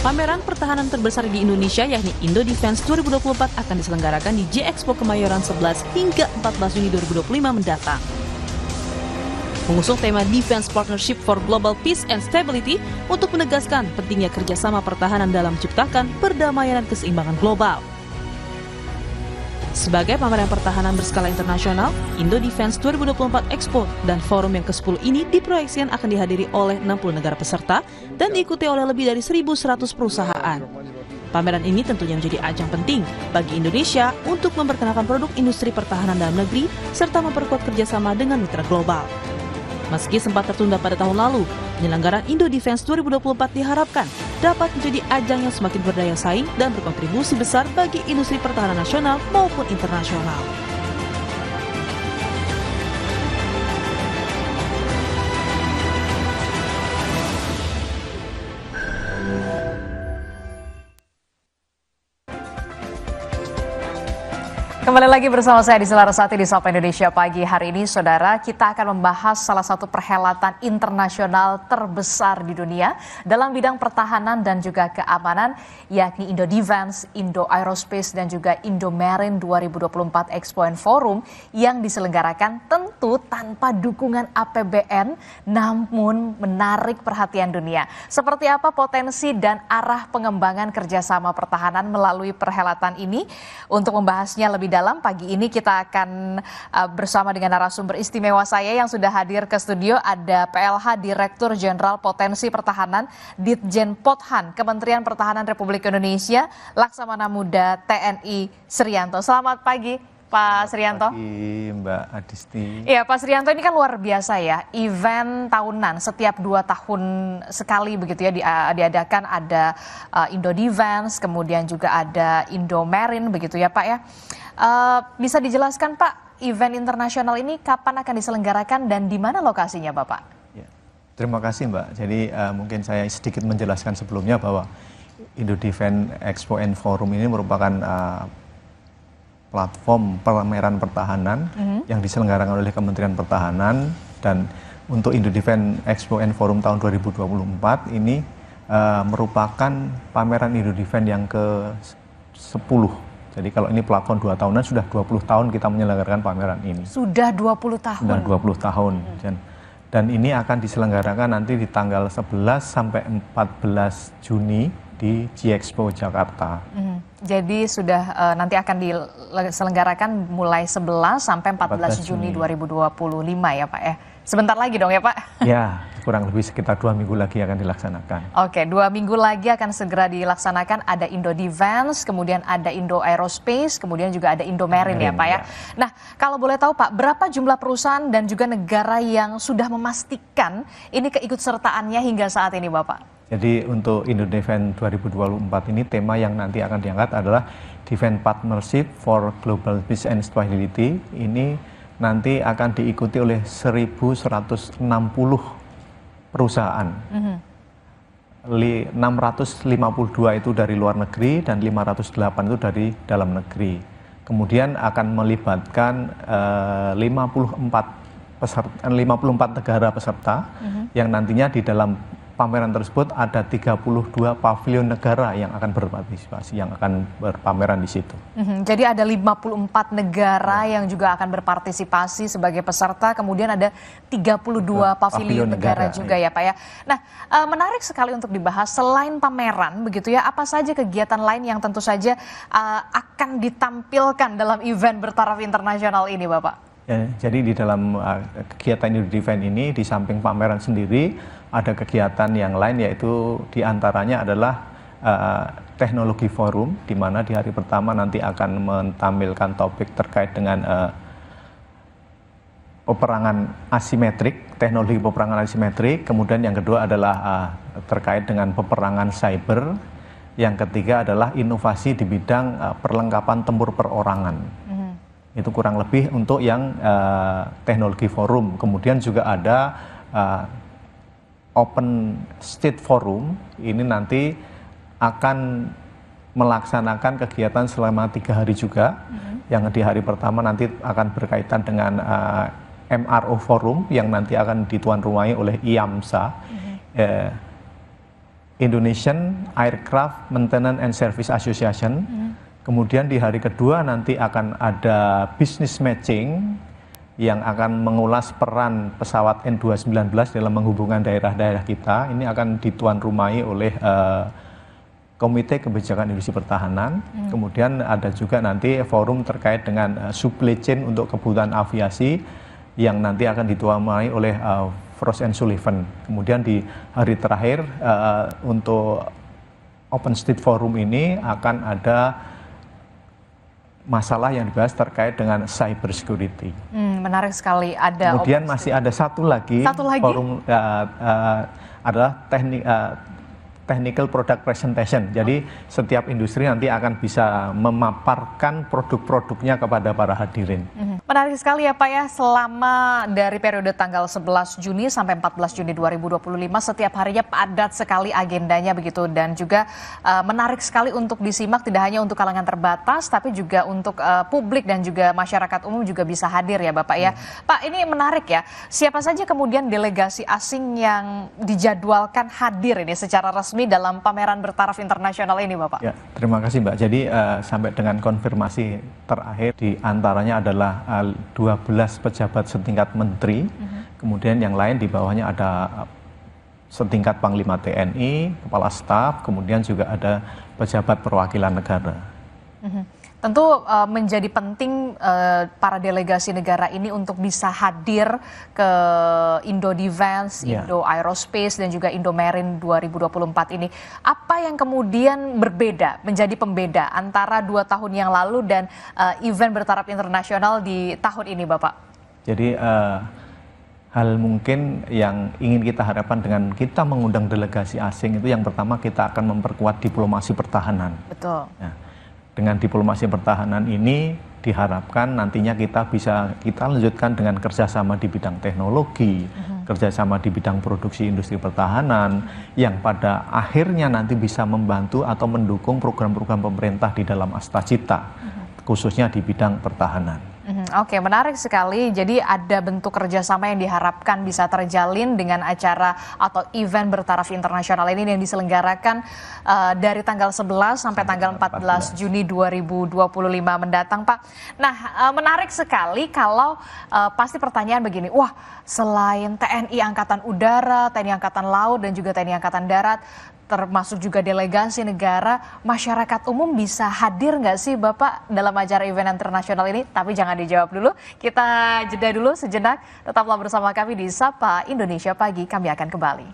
Pameran pertahanan terbesar di Indonesia yakni Indo Defense 2024 akan diselenggarakan di J-Expo Kemayoran 11 hingga 14 Juni 2025 mendatang. Mengusung tema Defense Partnership for Global Peace and Stability untuk menegaskan pentingnya kerjasama pertahanan dalam menciptakan perdamaian dan keseimbangan global. Sebagai pameran pertahanan berskala internasional, Indo Defense 2024 Expo dan forum yang ke-10 ini diproyeksikan akan dihadiri oleh 60 negara peserta dan diikuti oleh lebih dari 1.100 perusahaan. Pameran ini tentunya menjadi ajang penting bagi Indonesia untuk memperkenalkan produk industri pertahanan dalam negeri serta memperkuat kerjasama dengan mitra global. Meski sempat tertunda pada tahun lalu, penyelenggaraan Indo Defense 2024 diharapkan dapat menjadi ajang yang semakin berdaya saing dan berkontribusi besar bagi industri pertahanan nasional maupun internasional. Kembali lagi bersama saya di Selarasati di Sapa Indonesia Pagi. Hari ini, saudara, kita akan membahas salah satu perhelatan internasional terbesar di dunia dalam bidang pertahanan dan juga keamanan, yakni Indo Defense, Indo Aerospace, dan juga Indo Marine 2024 Expo and Forum yang diselenggarakan tentu tanpa dukungan APBN, namun menarik perhatian dunia. Seperti apa potensi dan arah pengembangan kerjasama pertahanan melalui perhelatan ini? Untuk membahasnya lebih dalam, pagi ini kita akan bersama dengan narasumber istimewa saya yang sudah hadir ke studio. Ada PLH Direktur Jenderal Potensi Pertahanan Ditjen Pothan Kementerian Pertahanan Republik Indonesia, Laksamana Muda TNI Srianto. Selamat pagi Pak Srianto. Selamat pagi Mbak Adisti. Iya Pak Srianto, ini kan luar biasa ya, event tahunan setiap 2 tahun sekali begitu ya diadakan. Ada Indo Defense, kemudian juga ada Indo Marine begitu ya Pak ya. Bisa dijelaskan Pak, event internasional ini kapan akan diselenggarakan dan di mana lokasinya Bapak? Ya, terima kasih Mbak. Jadi mungkin saya sedikit menjelaskan sebelumnya bahwa Indo Defense Expo and Forum ini merupakan platform pameran pertahanan yang diselenggarakan oleh Kementerian Pertahanan, dan untuk Indo Defense Expo and Forum tahun 2024 ini merupakan pameran Indo Defense yang ke-10. Jadi kalau ini platform 2 tahunan, sudah 20 tahun kita menyelenggarakan pameran ini. Sudah 20 tahun? Sudah 20 tahun. Dan ini akan diselenggarakan nanti di tanggal 11 sampai 14 Juni di J-Expo Jakarta. Jadi sudah nanti akan diselenggarakan mulai 11 sampai 14 Juni 2025 ya Pak ya. Sebentar lagi dong ya Pak? Ya, kurang lebih sekitar 2 minggu lagi akan dilaksanakan. Oke, 2 minggu lagi akan segera dilaksanakan. Ada Indo Defense, kemudian ada Indo Aerospace, kemudian juga ada Indo Marine ya Pak ya. Nah, kalau boleh tahu Pak, berapa jumlah perusahaan dan juga negara yang sudah memastikan ini keikutsertaannya hingga saat ini Bapak? Jadi untuk Indo Defense 2024 ini tema yang nanti akan diangkat adalah Defense Partnership for Global Peace and Stability. Ini nanti akan diikuti oleh 1.160 perusahaan. 652 itu dari luar negeri dan 508 itu dari dalam negeri. Kemudian akan melibatkan 54 negara peserta yang nantinya di dalam pameran tersebut ada 32 pavilion negara yang akan berpartisipasi, yang akan berpameran di situ. Jadi ada 54 negara yang juga akan berpartisipasi sebagai peserta, kemudian ada 32 pavilion negara juga ya Pak ya. Nah, menarik sekali untuk dibahas, selain pameran begitu ya, apa saja kegiatan lain yang tentu saja akan ditampilkan dalam event bertaraf internasional ini Bapak? Ya, jadi di dalam kegiatan Indo Defense ini, di samping pameran sendiri, ada kegiatan yang lain, yaitu diantaranya adalah teknologi forum, di mana di hari pertama nanti akan menampilkan topik terkait dengan peperangan asimetrik, teknologi peperangan asimetrik. Kemudian yang kedua adalah terkait dengan peperangan cyber. Yang ketiga adalah inovasi di bidang perlengkapan tempur perorangan. Itu kurang lebih untuk yang teknologi forum. Kemudian juga ada Open State Forum, ini nanti akan melaksanakan kegiatan selama 3 hari juga. Yang di hari pertama nanti akan berkaitan dengan MRO Forum yang nanti akan dituan rumahi oleh IAMSA. Indonesian Aircraft Maintenance and Service Association. Kemudian di hari kedua nanti akan ada business matching yang akan mengulas peran pesawat N219 dalam menghubungkan daerah-daerah kita. Ini akan dituan rumahi oleh Komite Kebijakan Industri Pertahanan. Kemudian ada juga nanti forum terkait dengan supply chain untuk kebutuhan aviasi yang nanti akan dituamai oleh Frost and Sullivan. Kemudian di hari terakhir untuk Open Street Forum ini akan ada masalah yang dibahas terkait dengan cyber security. Menarik sekali. Ada kemudian masih ada satu lagi forum adalah technical product presentation. Jadi setiap industri nanti akan bisa memaparkan produk-produknya kepada para hadirin. Menarik sekali ya Pak ya, selama dari periode tanggal 11 Juni sampai 14 Juni 2025 setiap harinya padat sekali agendanya begitu, dan juga menarik sekali untuk disimak, tidak hanya untuk kalangan terbatas tapi juga untuk publik dan juga masyarakat umum juga bisa hadir ya Bapak ya. Pak, ini menarik ya, siapa saja kemudian delegasi asing yang dijadwalkan hadir ini secara resmi dalam pameran bertaraf internasional ini Bapak? Ya, terima kasih Mbak. Jadi sampai dengan konfirmasi terakhir di antaranya adalah 12 pejabat setingkat menteri, kemudian yang lain di bawahnya ada setingkat Panglima TNI, Kepala Staf, kemudian juga ada pejabat perwakilan negara. Tentu menjadi penting para delegasi negara ini untuk bisa hadir ke Indo Defense, Indo Aerospace dan juga Indo Marine 2024 ini. Apa yang kemudian berbeda, menjadi pembeda antara 2 tahun yang lalu dan event bertaraf internasional di tahun ini Bapak? Jadi hal mungkin yang ingin kita harapkan dengan kita mengundang delegasi asing itu, yang pertama kita akan memperkuat diplomasi pertahanan. Betul. Nah, dengan diplomasi pertahanan ini diharapkan nantinya kita lanjutkan dengan kerjasama di bidang teknologi, kerjasama di bidang produksi industri pertahanan, yang pada akhirnya nanti bisa membantu atau mendukung program-program pemerintah di dalam Astacita, khususnya di bidang pertahanan. Oke, menarik sekali. Jadi ada bentuk kerjasama yang diharapkan bisa terjalin dengan acara atau event bertaraf internasional ini yang diselenggarakan dari tanggal 11 sampai tanggal 14 Juni 2025 mendatang Pak. Nah, menarik sekali kalau pasti pertanyaan begini, wah selain TNI Angkatan Udara, TNI Angkatan Laut dan juga TNI Angkatan Darat, termasuk juga delegasi negara, masyarakat umum bisa hadir nggak sih Bapak dalam acara event internasional ini? Tapi jangan dijawab dulu, kita jeda dulu sejenak. Tetaplah bersama kami di Sapa Indonesia Pagi, kami akan kembali.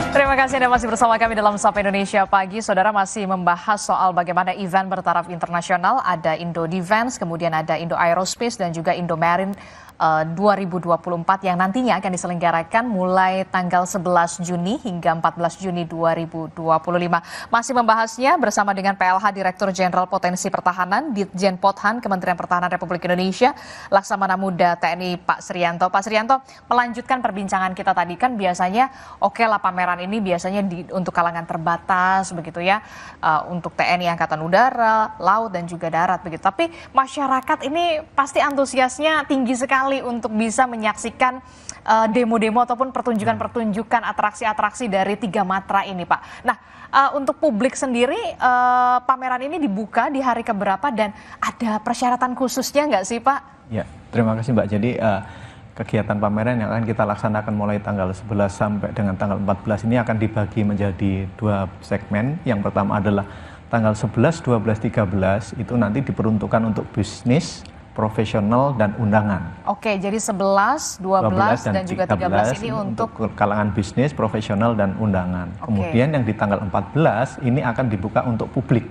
Terima kasih Anda masih bersama kami dalam Sapa Indonesia Pagi. Saudara, masih membahas soal bagaimana event bertaraf internasional. Ada Indo Defense, kemudian ada Indo Aerospace dan juga Indo Marine 2024 yang nantinya akan diselenggarakan mulai tanggal 11 Juni hingga 14 Juni 2025. Masih membahasnya bersama dengan PLH Direktur Jenderal Potensi Pertahanan Ditjen Pothan Kementerian Pertahanan Republik Indonesia, Laksamana Muda TNI Pak Srianto. Pak Srianto, melanjutkan perbincangan kita tadi, kan biasanya oke lah pameran ini biasanya untuk kalangan terbatas begitu ya, untuk TNI Angkatan Udara, Laut dan juga Darat begitu. Tapi masyarakat ini pasti antusiasnya tinggi sekali untuk bisa menyaksikan demo-demo ataupun pertunjukan-pertunjukan atraksi-atraksi dari 3 matra ini Pak. Nah, untuk publik sendiri pameran ini dibuka di hari keberapa dan ada persyaratan khususnya nggak sih Pak? Ya, terima kasih Mbak. Jadi kegiatan pameran yang akan kita laksanakan mulai tanggal 11 sampai dengan tanggal 14 ini akan dibagi menjadi 2 segmen. Yang pertama adalah tanggal 11, 12, 13 itu nanti diperuntukkan untuk bisnis, profesional dan undangan. Oke, jadi 11, 12 dan juga 13 ini untuk kalangan bisnis, profesional dan undangan. Kemudian yang di tanggal 14 ini akan dibuka untuk publik.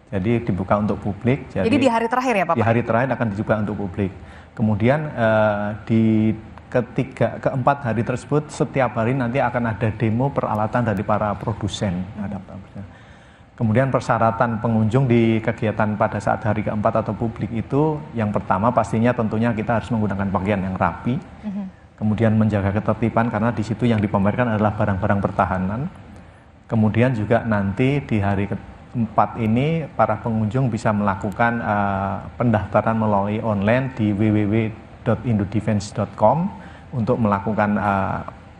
Jadi dibuka untuk publik. Jadi di hari terakhir ya Pak? Di hari terakhir akan dibuka untuk publik. Kemudian di keempat hari tersebut setiap hari nanti akan ada demo peralatan dari para produsen. Kemudian persyaratan pengunjung di kegiatan pada saat hari keempat atau publik itu, yang pertama pastinya tentunya kita harus menggunakan pakaian yang rapi, kemudian menjaga ketertiban karena di situ yang dipamerkan adalah barang-barang pertahanan. Kemudian juga nanti di hari keempat ini para pengunjung bisa melakukan pendaftaran melalui online di www.indodefense.com untuk melakukan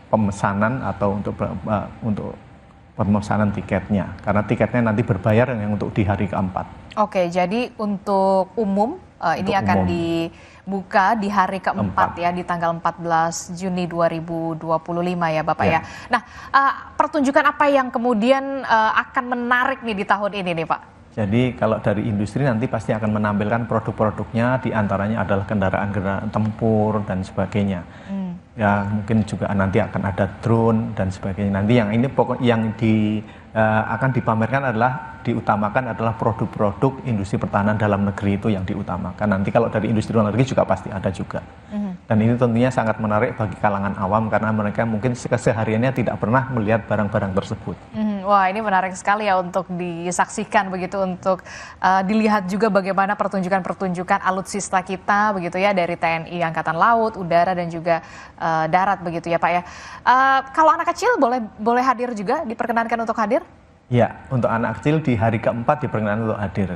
pemesanan atau untuk pemesanan tiketnya, karena tiketnya nanti berbayar yang untuk di hari keempat. Oke, jadi untuk umum ini akan dibuka di hari keempat ya, di tanggal 14 Juni 2025 ya Bapak ya. Nah, pertunjukan apa yang kemudian akan menarik nih di tahun ini nih Pak? Jadi kalau dari industri nanti pasti akan menampilkan produk-produknya, diantaranya adalah kendaraan-kendaraan tempur dan sebagainya. Ya mungkin juga nanti akan ada drone dan sebagainya. Nanti yang ini pokok yang akan dipamerkan diutamakan adalah produk-produk industri pertahanan dalam negeri itu yang diutamakan. Nanti kalau dari industri luar negeri juga pasti ada juga. Dan ini tentunya sangat menarik bagi kalangan awam karena mereka mungkin kesehariannya tidak pernah melihat barang-barang tersebut. Wah, ini menarik sekali ya untuk disaksikan begitu, untuk dilihat juga bagaimana pertunjukan-pertunjukan alutsista kita begitu ya, dari TNI Angkatan Laut, Udara dan juga darat begitu ya Pak ya. Kalau anak kecil boleh hadir juga, diperkenankan untuk hadir? Ya, untuk anak kecil di hari keempat diperkenankan untuk hadir.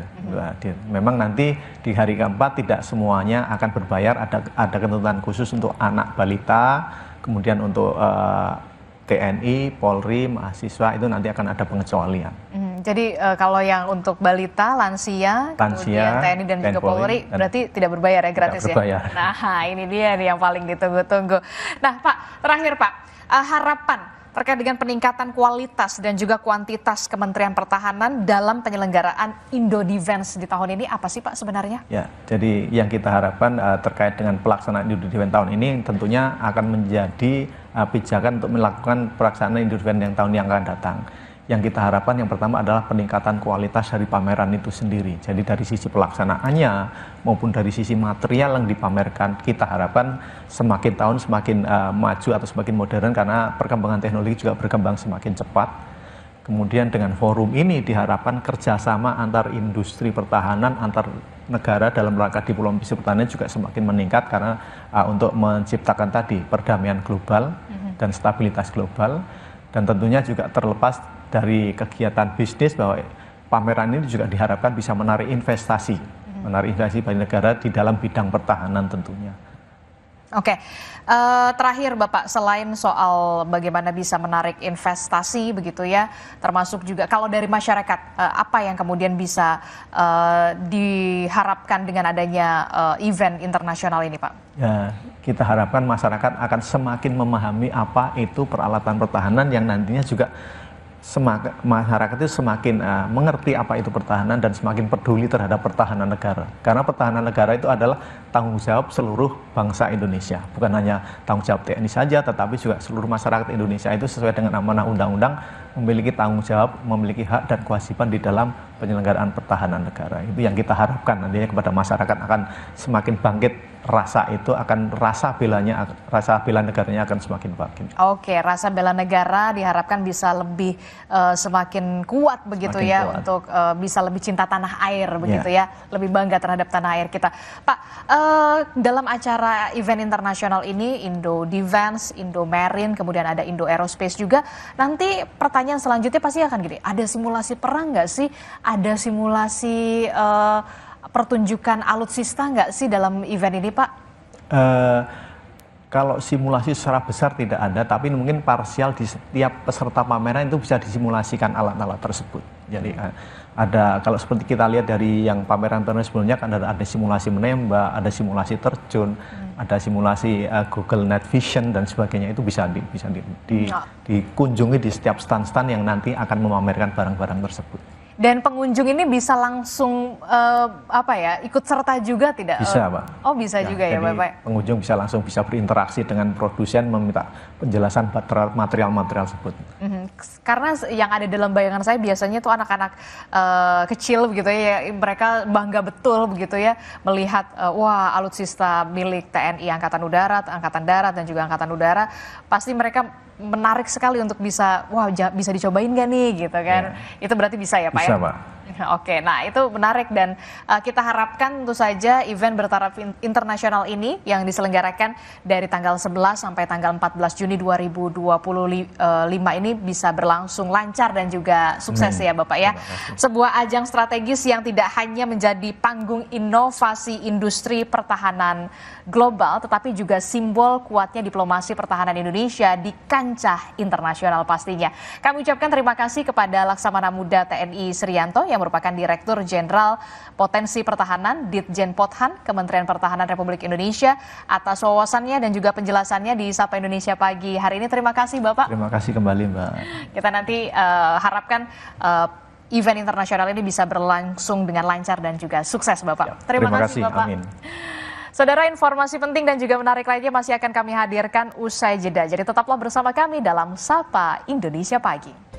Memang nanti di hari keempat tidak semuanya akan berbayar, ada ketentuan khusus untuk anak balita, kemudian untuk TNI, Polri, mahasiswa itu nanti akan ada pengecualian. Jadi kalau yang untuk balita, lansia, kemudian TNI dan juga Polri berarti tidak berbayar ya, gratis ya? Nah ini dia nih yang paling ditunggu-tunggu. Nah Pak, terakhir Pak, harapan terkait dengan peningkatan kualitas dan juga kuantitas Kementerian Pertahanan dalam penyelenggaraan Indodefense di tahun ini apa sih Pak sebenarnya? Ya, jadi yang kita harapkan terkait dengan pelaksanaan Indodefense tahun ini tentunya akan menjadi pijakan untuk melakukan pelaksanaan Indodefense yang tahun yang akan datang. Yang kita harapkan yang pertama adalah peningkatan kualitas dari pameran itu sendiri. Jadi dari sisi pelaksanaannya maupun dari sisi material yang dipamerkan, kita harapkan semakin tahun semakin maju atau semakin modern karena perkembangan teknologi juga berkembang semakin cepat. Kemudian dengan forum ini diharapkan kerjasama antar industri pertahanan, antar negara dalam rangka diplomasi pertahanan juga semakin meningkat karena untuk menciptakan tadi perdamaian global dan stabilitas global. Dan tentunya juga terlepas dari kegiatan bisnis bahwa pameran ini juga diharapkan bisa menarik investasi bagi negara di dalam bidang pertahanan tentunya. Oke, terakhir Bapak, selain soal bagaimana bisa menarik investasi begitu ya, termasuk juga kalau dari masyarakat, apa yang kemudian bisa diharapkan dengan adanya event internasional ini Pak? Ya, kita harapkan masyarakat akan semakin memahami apa itu peralatan pertahanan yang nantinya juga masyarakat itu semakin mengerti apa itu pertahanan dan semakin peduli terhadap pertahanan negara. Karena pertahanan negara itu adalah tanggung jawab seluruh bangsa Indonesia. Bukan hanya tanggung jawab TNI saja, tetapi juga seluruh masyarakat Indonesia itu sesuai dengan amanah undang-undang memiliki tanggung jawab, memiliki hak dan kewajiban di dalam penyelenggaraan pertahanan negara. Itu yang kita harapkan nantinya kepada masyarakat akan semakin bangkit rasa itu, akan rasa bela negaranya akan semakin bangkit. Oke, rasa bela negara diharapkan bisa lebih semakin kuat begitu semakin ya kuat. Untuk bisa lebih cinta tanah air begitu ya, lebih bangga terhadap tanah air kita. Pak, dalam acara event internasional ini Indodefense, Indomarine, kemudian ada Indo Aerospace juga. Nanti pertanyaan selanjutnya pasti akan gini, ada simulasi perang nggak sih? Ada simulasi pertunjukan alutsista nggak sih dalam event ini Pak? Kalau simulasi secara besar tidak ada, tapi mungkin parsial di setiap peserta pameran itu bisa disimulasikan alat-alat tersebut. Jadi ada, kalau seperti kita lihat dari yang pameran sebelumnya kan ada simulasi menembak, ada simulasi terjun, ada simulasi Google Night Vision dan sebagainya, itu bisa dikunjungi di setiap stand-stand yang nanti akan memamerkan barang-barang tersebut. Dan pengunjung ini bisa langsung ikut serta juga tidak? Bisa Pak. Oh bisa ya, juga ya Bapak? Pengunjung bisa berinteraksi dengan produsen, meminta penjelasan material-material tersebut. Karena yang ada dalam bayangan saya biasanya tuh anak-anak kecil begitu ya, mereka bangga betul begitu ya melihat wah alutsista milik TNI Angkatan Udara, Angkatan Darat dan juga Angkatan Udara, pasti mereka menarik sekali untuk bisa, wah bisa dicobain gak nih gitu kan. Itu berarti bisa ya Pak Bisa ya? Pak. Oke, nah itu menarik dan kita harapkan tentu saja event bertaraf internasional ini yang diselenggarakan dari tanggal 11 sampai tanggal 14 Juni 2025 ini bisa berlangsung lancar dan juga sukses ya Bapak ya. Sebuah ajang strategis yang tidak hanya menjadi panggung inovasi industri pertahanan global, tetapi juga simbol kuatnya diplomasi pertahanan Indonesia di kancah internasional pastinya. Kami ucapkan terima kasih kepada Laksamana Muda TNI Srianto yang merupakan Direktur Jenderal Potensi Pertahanan Ditjen Pothan Kementerian Pertahanan Republik Indonesia atas wawasannya dan juga penjelasannya di Sapa Indonesia Pagi hari ini. Terima kasih Bapak. Terima kasih kembali Mbak. Kita nanti harapkan event internasional ini bisa berlangsung dengan lancar dan juga sukses Bapak. Terima kasih Bapak. Amin. Saudara, informasi penting dan juga menarik lainnya masih akan kami hadirkan usai jeda. Jadi tetaplah bersama kami dalam Sapa Indonesia Pagi.